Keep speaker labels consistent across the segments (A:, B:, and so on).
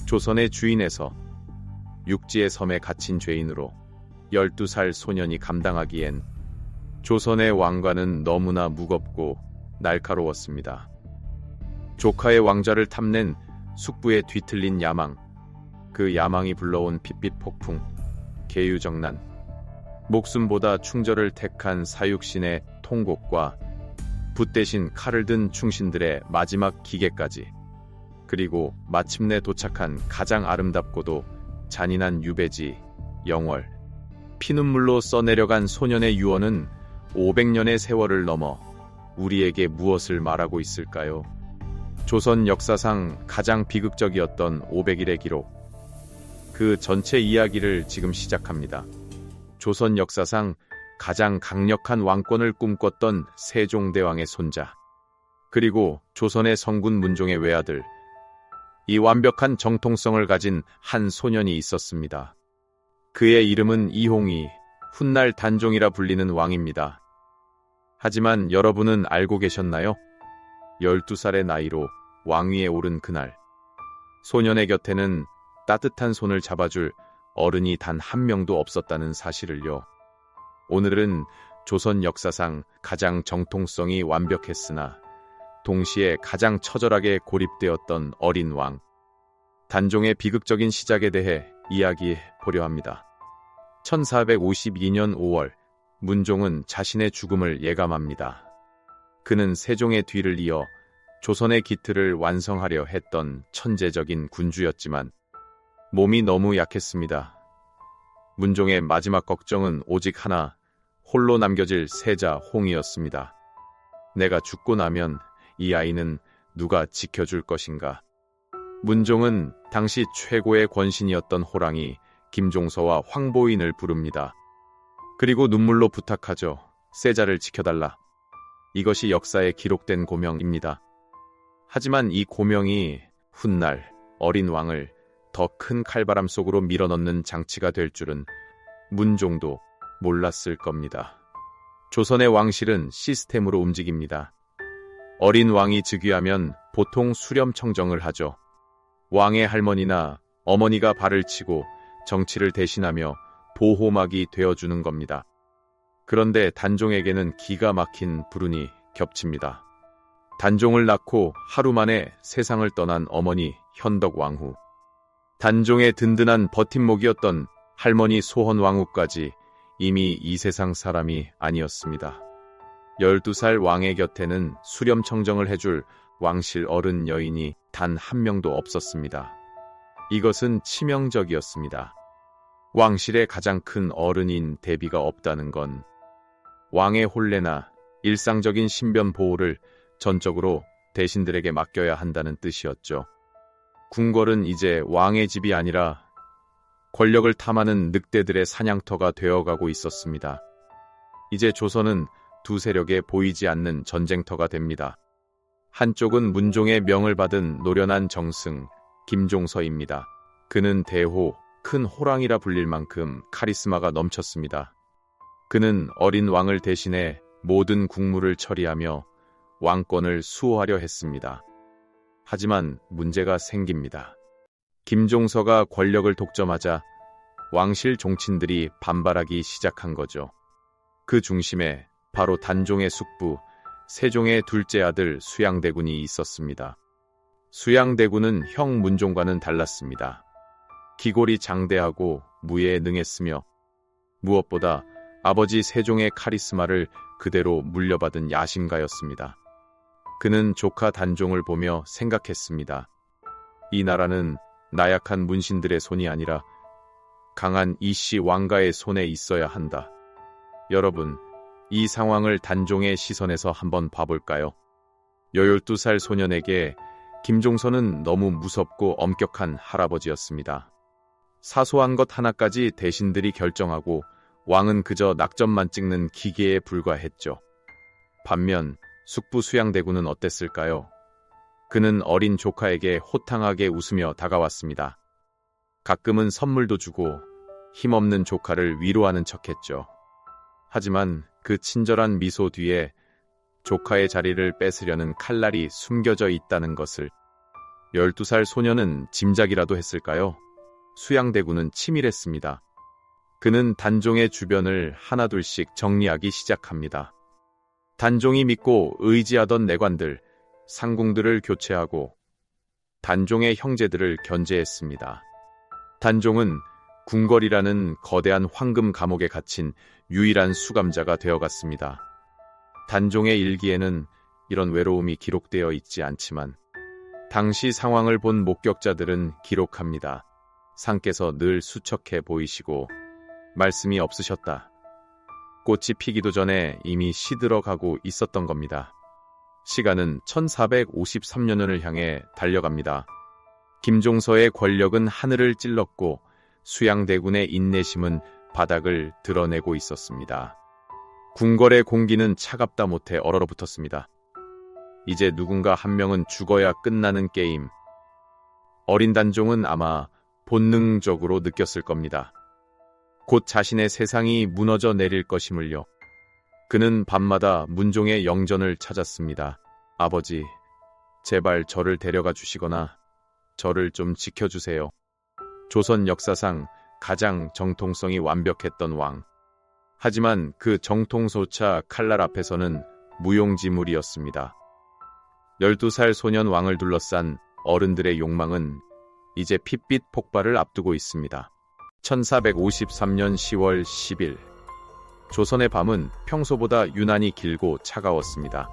A: 조선의 주인에서 육지의 섬에 갇힌 죄인으로 12살 소년이 감당하기엔 조선의 왕관은 너무나 무겁고 날카로웠습니다. 조카의 왕좌를 탐낸 숙부의 뒤틀린 야망, 그 야망이 불러온 핏빛 폭풍, 계유정난, 목숨보다 충절을 택한 사육신의 통곡과 붓 대신 칼을 든 충신들의 마지막 기계까지, 그리고 마침내 도착한 가장 아름답고도 잔인한 유배지 영월. 피눈물로 써내려간 소년의 유언은 500년의 세월을 넘어 우리에게 무엇을 말하고 있을까요? 조선 역사상 가장 비극적이었던 500일의 기록, 그 전체 이야기를 지금 시작합니다. 조선 역사상 가장 강력한 왕권을 꿈꿨던 세종대왕의 손자, 그리고 조선의 성군 문종의 외아들, 이 완벽한 정통성을 가진 한 소년이 있었습니다. 그의 이름은 이홍이, 훗날 단종이라 불리는 왕입니다. 하지만 여러분은 알고 계셨나요? 12살의 나이로 왕위에 오른 그날, 소년의 곁에는 따뜻한 손을 잡아줄 어른이 단 한 명도 없었다는 사실을요. 오늘은 조선 역사상 가장 정통성이 완벽했으나 동시에 가장 처절하게 고립되었던 어린 왕, 단종의 비극적인 시작에 대해 이야기해 보려 합니다. 1452년 5월, 문종은 자신의 죽음을 예감합니다. 그는 세종의 뒤를 이어 조선의 기틀을 완성하려 했던 천재적인 군주였지만 몸이 너무 약했습니다. 문종의 마지막 걱정은 오직 하나, 홀로 남겨질 세자 홍이었습니다. 내가 죽고 나면 이 아이는 누가 지켜줄 것인가? 문종은 당시 최고의 권신이었던 호랑이 김종서와 황보인을 부릅니다. 그리고 눈물로 부탁하죠. 세자를 지켜달라. 이것이 역사에 기록된 고명입니다. 하지만 이 고명이 훗날 어린 왕을 더 큰 칼바람 속으로 밀어넣는 장치가 될 줄은 문종도 몰랐을 겁니다. 조선의 왕실은 시스템으로 움직입니다. 어린 왕이 즉위하면 보통 수렴청정을 하죠. 왕의 할머니나 어머니가 발을 치고 정치를 대신하며 보호막이 되어주는 겁니다. 그런데 단종에게는 기가 막힌 불운이 겹칩니다. 단종을 낳고 하루 만에 세상을 떠난 어머니 현덕왕후, 단종의 든든한 버팀목이었던 할머니 소헌왕후까지 이미 이 세상 사람이 아니었습니다. 12살 왕의 곁에는 수렴청정을 해줄 왕실 어른 여인이 단 한 명도 없었습니다. 이것은 치명적이었습니다. 왕실의 가장 큰 어른인 대비가 없다는 건 왕의 혼례나 일상적인 신변 보호를 전적으로 대신들에게 맡겨야 한다는 뜻이었죠. 궁궐은 이제 왕의 집이 아니라 권력을 탐하는 늑대들의 사냥터가 되어가고 있었습니다. 이제 조선은 두 세력에 보이지 않는 전쟁터가 됩니다. 한쪽은 문종의 명을 받은 노련한 정승, 김종서입니다. 그는 대호, 큰 호랑이라 불릴 만큼 카리스마가 넘쳤습니다. 그는 어린 왕을 대신해 모든 국무를 처리하며 왕권을 수호하려 했습니다. 하지만 문제가 생깁니다. 김종서가 권력을 독점하자 왕실 종친들이 반발하기 시작한 거죠. 그 중심에 바로 단종의 숙부, 세종의 둘째 아들 수양대군이 있었습니다. 수양대군은 형 문종과는 달랐습니다. 기골이 장대하고 무예에 능했으며 무엇보다 아버지 세종의 카리스마를 그대로 물려받은 야심가였습니다. 그는 조카 단종을 보며 생각했습니다. 이 나라는 나약한 문신들의 손이 아니라 강한 이씨 왕가의 손에 있어야 한다. 여러분, 이 상황을 단종의 시선에서 한번 봐볼까요? 12살 소년에게 김종서는 너무 무섭고 엄격한 할아버지였습니다. 사소한 것 하나까지 대신들이 결정하고 왕은 그저 낙점만 찍는 기계에 불과했죠. 반면 숙부 수양대군은 어땠을까요? 그는 어린 조카에게 호탕하게 웃으며 다가왔습니다. 가끔은 선물도 주고 힘없는 조카를 위로하는 척했죠. 하지만 그 친절한 미소 뒤에 조카의 자리를 뺏으려는 칼날이 숨겨져 있다는 것을 12살 소년은 짐작이라도 했을까요? 수양대군은 치밀했습니다. 그는 단종의 주변을 하나둘씩 정리하기 시작합니다. 단종이 믿고 의지하던 내관들, 상궁들을 교체하고 단종의 형제들을 견제했습니다. 단종은 궁궐이라는 거대한 황금 감옥에 갇힌 유일한 수감자가 되어갔습니다. 단종의 일기에는 이런 외로움이 기록되어 있지 않지만 당시 상황을 본 목격자들은 기록합니다. 상께서 늘 수척해 보이시고 말씀이 없으셨다. 꽃이 피기도 전에 이미 시들어가고 있었던 겁니다. 시간은 1453년을 향해 달려갑니다. 김종서의 권력은 하늘을 찔렀고 수양대군의 인내심은 바닥을 드러내고 있었습니다. 궁궐의 공기는 차갑다 못해 얼어붙었습니다. 이제 누군가 한 명은 죽어야 끝나는 게임. 어린 단종은 아마 본능적으로 느꼈을 겁니다. 곧 자신의 세상이 무너져 내릴 것임을요. 그는 밤마다 문종의 영전을 찾았습니다. 아버지, 제발 저를 데려가 주시거나 저를 좀 지켜주세요. 조선 역사상 가장 정통성이 완벽했던 왕. 하지만 그 정통소차 칼날 앞에서는 무용지물이었습니다. 12살 소년 왕을 둘러싼 어른들의 욕망은 이제 핏빛 폭발을 앞두고 있습니다. 1453년 10월 10일 조선의 밤은 평소보다 유난히 길고 차가웠습니다.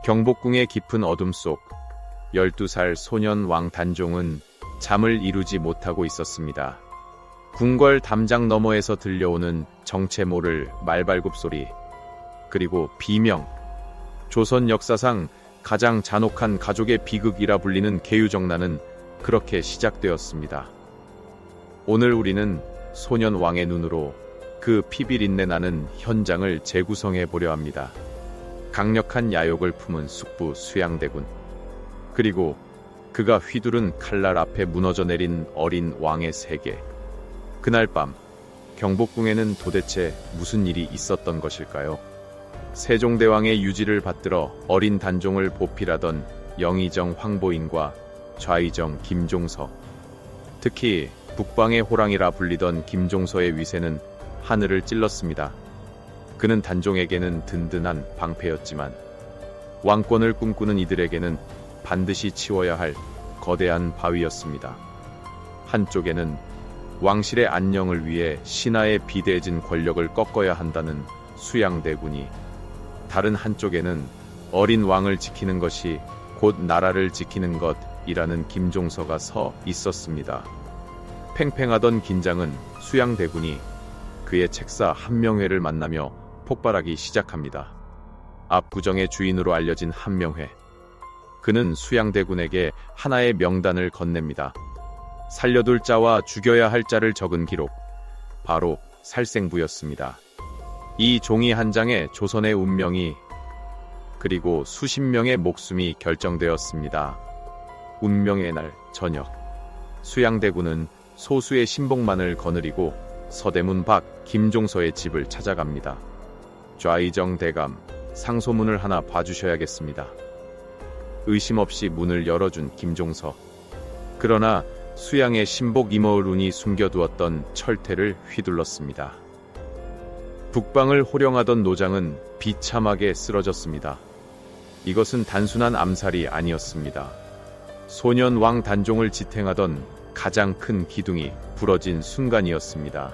A: 경복궁의 깊은 어둠 속 12살 소년 왕 단종은 잠을 이루지 못하고 있었습니다. 궁궐 담장 너머에서 들려오는 정체 모를 말발굽 소리, 그리고 비명, 조선 역사상 가장 잔혹한 가족의 비극이라 불리는 계유정난은 그렇게 시작되었습니다. 오늘 우리는 소년 왕의 눈으로 그 피비린내 나는 현장을 재구성해 보려 합니다. 강력한 야욕을 품은 숙부 수양대군, 그리고 그가 휘두른 칼날 앞에 무너져 내린 어린 왕의 세계. 그날 밤 경복궁에는 도대체 무슨 일이 있었던 것일까요? 세종대왕의 유지를 받들어 어린 단종을 보필하던 영의정 황보인과 좌의정 김종서, 특히 북방의 호랑이라 불리던 김종서의 위세는 하늘을 찔렀습니다. 그는 단종에게는 든든한 방패였지만 왕권을 꿈꾸는 이들에게는 반드시 치워야 할 거대한 바위였습니다. 한쪽에는 왕실의 안녕을 위해 신하의 비대해진 권력을 꺾어야 한다는 수양대군이, 다른 한쪽에는 어린 왕을 지키는 것이 곧 나라를 지키는 것이라는 김종서가 서 있었습니다. 팽팽하던 긴장은 수양대군이 그의 책사 한명회를 만나며 폭발하기 시작합니다. 압구정의 주인으로 알려진 한명회. 그는 수양대군에게 하나의 명단을 건넵니다. 살려둘 자와 죽여야 할 자를 적은 기록, 바로 살생부였습니다. 이 종이 한 장에 조선의 운명이, 그리고 수십 명의 목숨이 결정되었습니다. 운명의 날 저녁, 수양대군은 소수의 신복만을 거느리고 서대문 밖 김종서의 집을 찾아갑니다. 좌의정 대감, 상소문을 하나 봐주셔야겠습니다. 의심 없이 문을 열어준 김종서. 그러나 수양의 신복 이머운이 숨겨두었던 철퇴를 휘둘렀습니다. 북방을 호령하던 노장은 비참하게 쓰러졌습니다. 이것은 단순한 암살이 아니었습니다. 소년 왕 단종을 지탱하던 가장 큰 기둥이 부러진 순간이었습니다.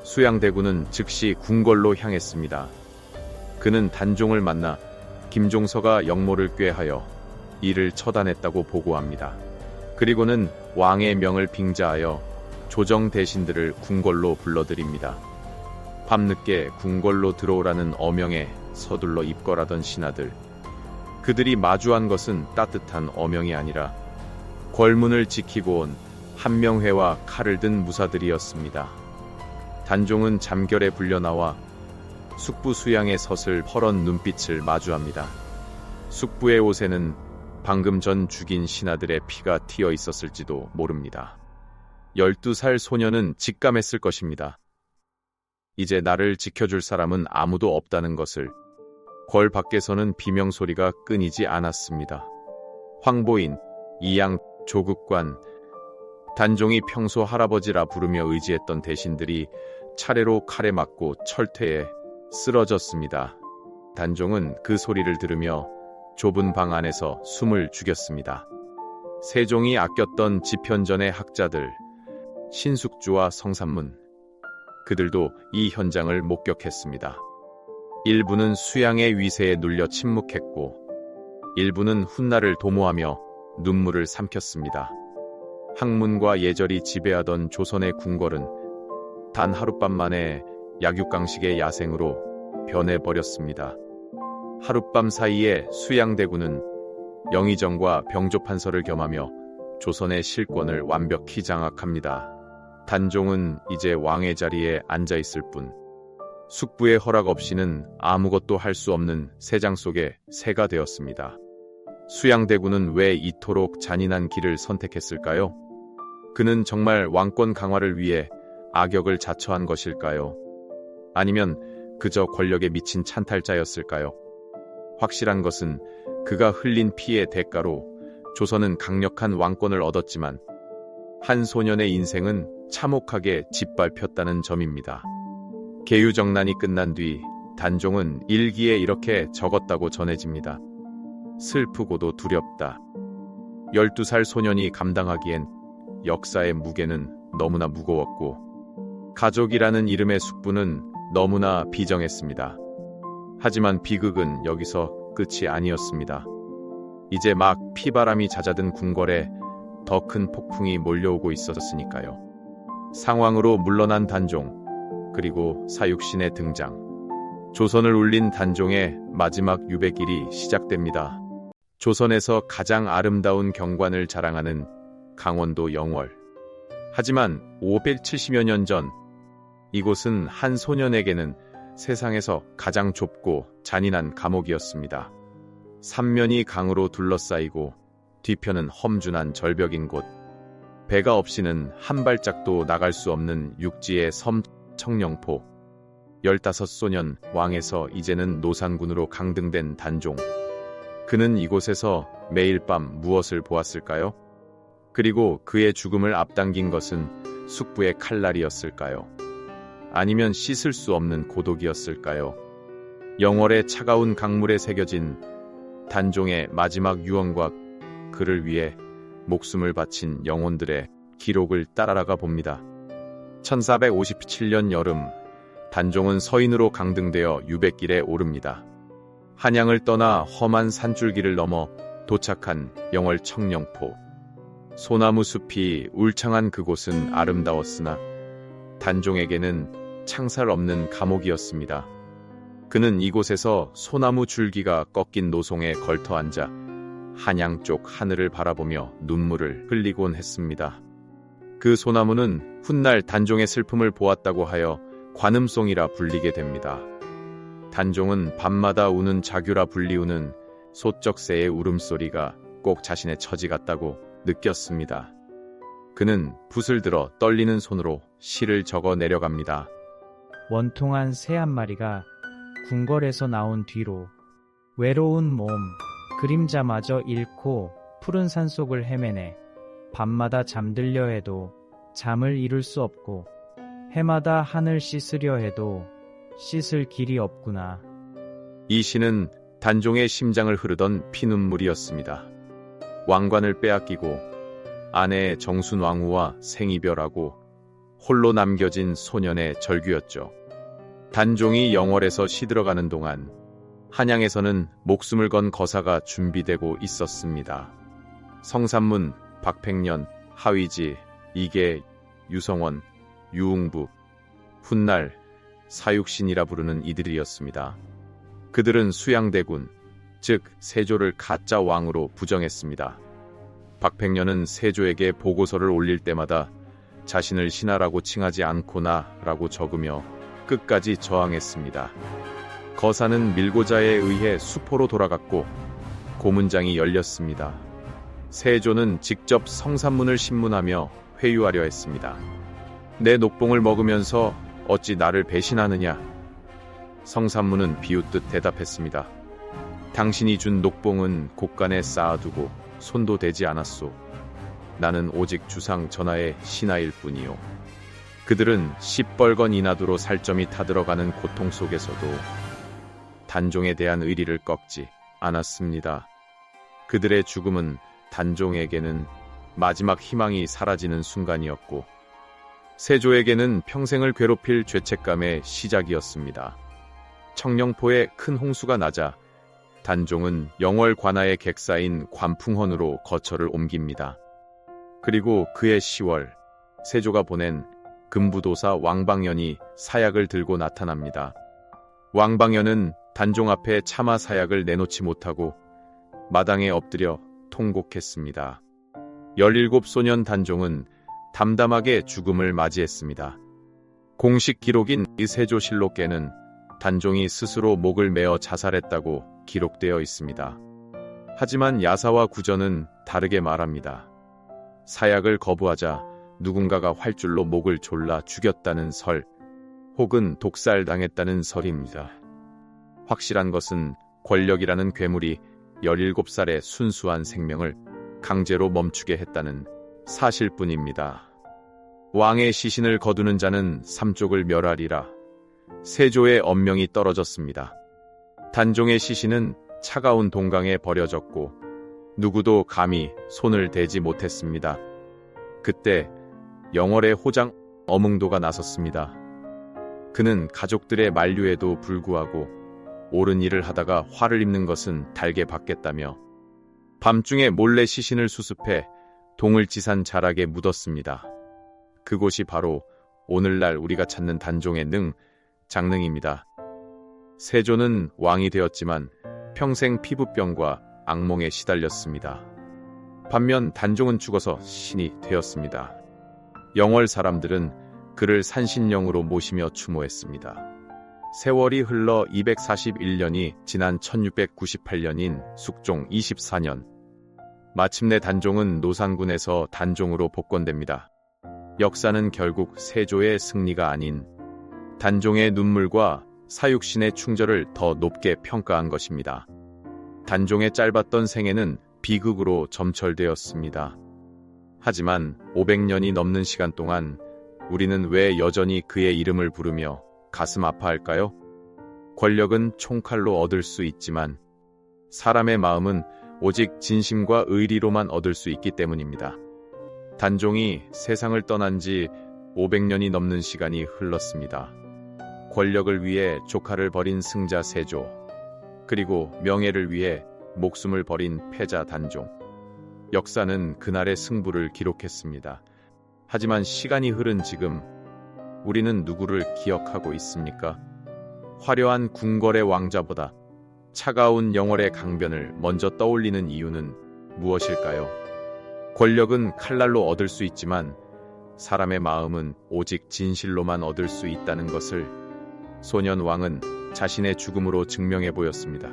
A: 수양대군은 즉시 궁궐로 향했습니다. 그는 단종을 만나 김종서가 역모를 꾀하여 이를 처단했다고 보고합니다. 그리고는 왕의 명을 빙자하여 조정 대신들을 궁궐로 불러들입니다. 밤늦게 궁궐로 들어오라는 어명에 서둘러 입궐하던 신하들. 그들이 마주한 것은 따뜻한 어명이 아니라 궐문을 지키고 온 한명회와 칼을 든 무사들이었습니다. 단종은 잠결에 불려나와 숙부 수양의 섯을 펄은 눈빛을 마주합니다. 숙부의 옷에는 방금 전 죽인 신하들의 피가 튀어 있었을지도 모릅니다. 12살 소년은 직감했을 것입니다. 이제 나를 지켜줄 사람은 아무도 없다는 것을. 궐 밖에서는 비명소리가 끊이지 않았습니다. 황보인, 이양, 조국관, 단종이 평소 할아버지라 부르며 의지했던 대신들이 차례로 칼에 맞고 철퇴에 쓰러졌습니다. 단종은 그 소리를 들으며 좁은 방 안에서 숨을 죽였습니다. 세종이 아꼈던 집현전의 학자들, 신숙주와 성삼문, 그들도 이 현장을 목격했습니다. 일부는 수양의 위세에 눌려 침묵했고, 일부는 훗날을 도모하며 눈물을 삼켰습니다. 학문과 예절이 지배하던 조선의 궁궐은 단 하룻밤 만에 약육강식의 야생으로 변해버렸습니다. 하룻밤 사이에 수양대군은 영의정과 병조판서를 겸하며 조선의 실권을 완벽히 장악합니다. 단종은 이제 왕의 자리에 앉아있을 뿐, 숙부의 허락 없이는 아무것도 할 수 없는 새장 속의 새가 되었습니다. 수양대군은 왜 이토록 잔인한 길을 선택했을까요? 그는 정말 왕권 강화를 위해 악역을 자처한 것일까요? 아니면 그저 권력에 미친 찬탈자였을까요? 확실한 것은 그가 흘린 피의 대가로 조선은 강력한 왕권을 얻었지만 한 소년의 인생은 참혹하게 짓밟혔다는 점입니다. 계유정난이 끝난 뒤 단종은 일기에 이렇게 적었다고 전해집니다. 슬프고도 두렵다. 12살 소년이 감당하기엔 역사의 무게는 너무나 무거웠고 가족이라는 이름의 숙부는 너무나 비정했습니다. 하지만 비극은 여기서 끝이 아니었습니다. 이제 막 피바람이 잦아든 궁궐에 더 큰 폭풍이 몰려오고 있었으니까요. 상황으로 물러난 단종, 그리고 사육신의 등장. 조선을 울린 단종의 마지막 유배길이 시작됩니다. 조선에서 가장 아름다운 경관을 자랑하는 강원도 영월. 하지만 570여 년 전, 이곳은 한 소년에게는 세상에서 가장 좁고 잔인한 감옥이었습니다. 삼면이 강으로 둘러싸이고 뒤편은 험준한 절벽인 곳. 배가 없이는 한 발짝도 나갈 수 없는 육지의 섬 청령포. 15소년 왕에서 이제는 노산군으로 강등된 단종. 그는 이곳에서 매일 밤 무엇을 보았을까요? 그리고 그의 죽음을 앞당긴 것은 숙부의 칼날이었을까요? 아니면 씻을 수 없는 고독이었을까요? 영월의 차가운 강물에 새겨진 단종의 마지막 유언과 그를 위해 목숨을 바친 영혼들의 기록을 따라가 봅니다. 1457년 여름, 단종은 서인으로 강등되어 유배길에 오릅니다. 한양을 떠나 험한 산줄기를 넘어 도착한 영월 청령포. 소나무 숲이 울창한 그곳은 아름다웠으나 단종에게는 창살 없는 감옥이었습니다. 그는 이곳에서 소나무 줄기가 꺾인 노송에 걸터 앉아 한양 쪽 하늘을 바라보며 눈물을 흘리곤 했습니다. 그 소나무는 훗날 단종의 슬픔을 보았다고 하여 관음송이라 불리게 됩니다. 단종은 밤마다 우는 자규라 불리우는 소쩍새의 울음소리가 꼭 자신의 처지 같다고 느꼈습니다. 그는 붓을 들어 떨리는 손으로 시를 적어 내려갑니다.
B: 원통한 새 한 마리가 궁궐에서 나온 뒤로 외로운 몸, 그림자마저 잃고 푸른 산속을 헤매네. 밤마다 잠들려 해도 잠을 이룰 수 없고 해마다 하늘 씻으려 해도 씻을 길이 없구나.
A: 이 시는 단종의 심장을 흐르던 피눈물이었습니다. 왕관을 빼앗기고 아내의 정순왕후와 생이별하고 홀로 남겨진 소년의 절규였죠. 단종이 영월에서 시들어가는 동안 한양에서는 목숨을 건 거사가 준비되고 있었습니다. 성삼문, 박팽년, 하위지, 이계, 유성원, 유웅부, 훗날 사육신이라 부르는 이들이었습니다. 그들은 수양대군, 즉 세조를 가짜 왕으로 부정했습니다. 박팽년은 세조에게 보고서를 올릴 때마다 자신을 신하라고 칭하지 않거나 라고 적으며 끝까지 저항했습니다. 거사는 밀고자에 의해 수포로 돌아갔고 고문장이 열렸습니다. 세조는 직접 성삼문을 신문하며 회유하려 했습니다. 내 녹봉을 먹으면서 어찌 나를 배신하느냐? 성삼문은 비웃듯 대답했습니다. 당신이 준 녹봉은 곳간에 쌓아두고 손도 대지 않았소. 나는 오직 주상 전하의 신하일 뿐이요. 그들은 시뻘건 인하두로 살점이 타들어가는 고통 속에서도 단종에 대한 의리를 꺾지 않았습니다. 그들의 죽음은 단종에게는 마지막 희망이 사라지는 순간이었고 세조에게는 평생을 괴롭힐 죄책감의 시작이었습니다. 청령포에 큰 홍수가 나자 단종은 영월 관하의 객사인 관풍헌으로 거처를 옮깁니다. 그리고 그해 10월 세조가 보낸 금부도사 왕방연이 사약을 들고 나타납니다. 왕방연은 단종 앞에 차마 사약을 내놓지 못하고 마당에 엎드려 통곡했습니다. 17소년 단종은 담담하게 죽음을 맞이했습니다. 공식 기록인 이 세조실록에는 단종이 스스로 목을 메어 자살했다고 기록되어 있습니다. 하지만 야사와 구전은 다르게 말합니다. 사약을 거부하자 누군가가 활줄로 목을 졸라 죽였다는 설, 혹은 독살당했다는 설입니다. 확실한 것은 권력이라는 괴물이 17살의 순수한 생명을 강제로 멈추게 했다는 사실뿐입니다. 왕의 시신을 거두는 자는 삼족을 멸하리라. 세조의 엄명이 떨어졌습니다. 단종의 시신은 차가운 동강에 버려졌고 누구도 감히 손을 대지 못했습니다. 그때 영월의 호장 어몽도가 나섰습니다. 그는 가족들의 만류에도 불구하고 옳은 일을 하다가 화를 입는 것은 달게 받겠다며 밤중에 몰래 시신을 수습해 동을지산 자락에 묻었습니다. 그곳이 바로 오늘날 우리가 찾는 단종의 장릉입니다. 세조는 왕이 되었지만 평생 피부병과 악몽에 시달렸습니다. 반면 단종은 죽어서 신이 되었습니다. 영월 사람들은 그를 산신령으로 모시며 추모했습니다. 세월이 흘러 241년이 지난 1698년인 숙종 24년, 마침내 단종은 노산군에서 단종으로 복권됩니다. 역사는 결국 세조의 승리가 아닌 단종의 눈물과 사육신의 충절을 더 높게 평가한 것입니다. 단종의 짧았던 생애는 비극으로 점철되었습니다. 하지만 500년이 넘는 시간 동안 우리는 왜 여전히 그의 이름을 부르며 가슴 아파할까요? 권력은 총칼로 얻을 수 있지만 사람의 마음은 오직 진심과 의리로만 얻을 수 있기 때문입니다. 단종이 세상을 떠난 지 500년이 넘는 시간이 흘렀습니다. 권력을 위해 조카를 버린 승자 세조, 그리고 명예를 위해 목숨을 버린 패자 단종. 역사는 그날의 승부를 기록했습니다. 하지만 시간이 흐른 지금 우리는 누구를 기억하고 있습니까? 화려한 궁궐의 왕자보다 차가운 영월의 강변을 먼저 떠올리는 이유는 무엇일까요? 권력은 칼날로 얻을 수 있지만 사람의 마음은 오직 진실로만 얻을 수 있다는 것을 소년 왕은 자신의 죽음으로 증명해 보였습니다.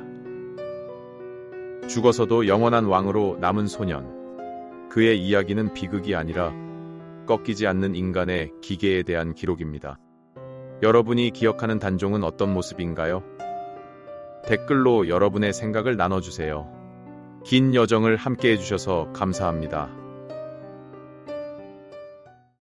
A: 죽어서도 영원한 왕으로 남은 소년. 그의 이야기는 비극이 아니라 꺾이지 않는 인간의 기계에 대한 기록입니다. 여러분이 기억하는 단종은 어떤 모습인가요? 댓글로 여러분의 생각을 나눠주세요. 긴 여정을 함께 해주셔서 감사합니다.